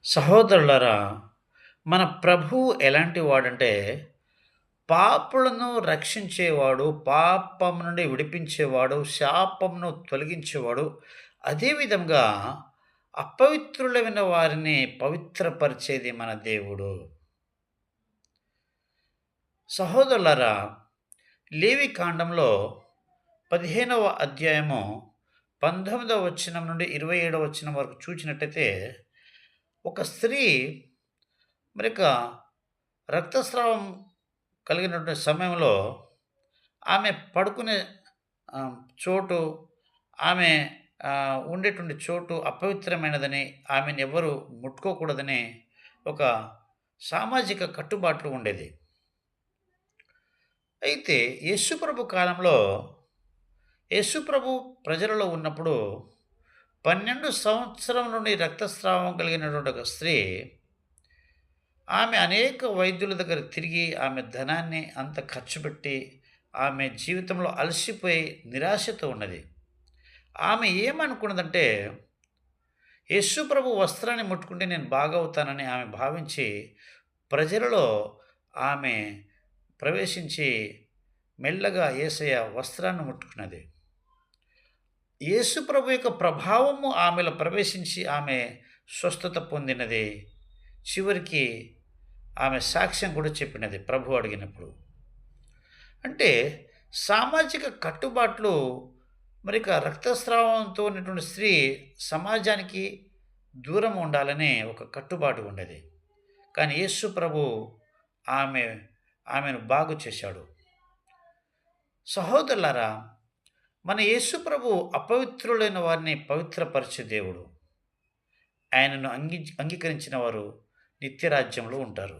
సహోదరులారా, మన ప్రభువు ఎలాంటి వాడంటే, పాపులను రక్షించేవాడు, పాపం నుండి విడిపించేవాడు, శాపమును తొలగించేవాడు. అదే విధంగా అపవిత్రులైన వారిని పవిత్రపరిచేది మన దేవుడు. సహోదరులారా, లేవి కాండంలో 15వ అధ్యాయము 19వ వచనం నుండి 27వ వచనం వరకు చూచినట్టయితే, ఒక స్త్రీ మరిక రక్తస్రావం కలిగినటువంటి సమయంలో ఆమె పడుకునే చోటు, ఆమె ఉండేటువంటి చోటు అపవిత్రమైనదని, ఆమెను ఎవ్వరు ముట్టుకోకూడదని ఒక సామాజిక కట్టుబాట్లు ఉండేది. అయితే యేసుప్రభు కాలంలో యేసుప్రభు ప్రజలలో ఉన్నప్పుడు 12 సంవత్సరం నుండి రక్తస్రావం కలిగినటువంటి ఒక స్త్రీ, ఆమె అనేక వైద్యుల దగ్గర తిరిగి ఆమె ధనాన్ని అంత ఖర్చుపెట్టి, ఆమె జీవితంలో అలసిపోయి నిరాశతో ఉన్నది. ఆమె ఏమనుకున్నదంటే, యేసు ప్రభు వస్త్రాన్ని ముట్టుకుంటే నేను బాగవుతానని ఆమె భావించి, ప్రజలలో ఆమె ప్రవేశించి మెల్లగా యేసయ్య వస్త్రాన్ని ముట్టుకున్నది. యేసు ప్రభు యొక్క ప్రభావము ఆమెలో ప్రవేశించి ఆమె స్వస్థత పొందినది. చివరికి ఆమె సాక్ష్యం కూడా చెప్పినది ప్రభు అడిగినప్పుడు. అంటే సామాజిక కట్టుబాట్లు, మరిక రక్తస్రావంతో ఉన్నటువంటి స్త్రీ సమాజానికి దూరం ఉండాలని ఒక కట్టుబాటు ఉండేది. కానీ యేసు ప్రభు ఆమె ఆమెను బాగు చేశాడు. సహోదరులారా, మన యేసు ప్రభు అపవిత్రులైన వారిని పవిత్రపరిచే దేవుడు. ఆయనను అంగీకరించిన వారు నిత్యరాజ్యంలో ఉంటారు.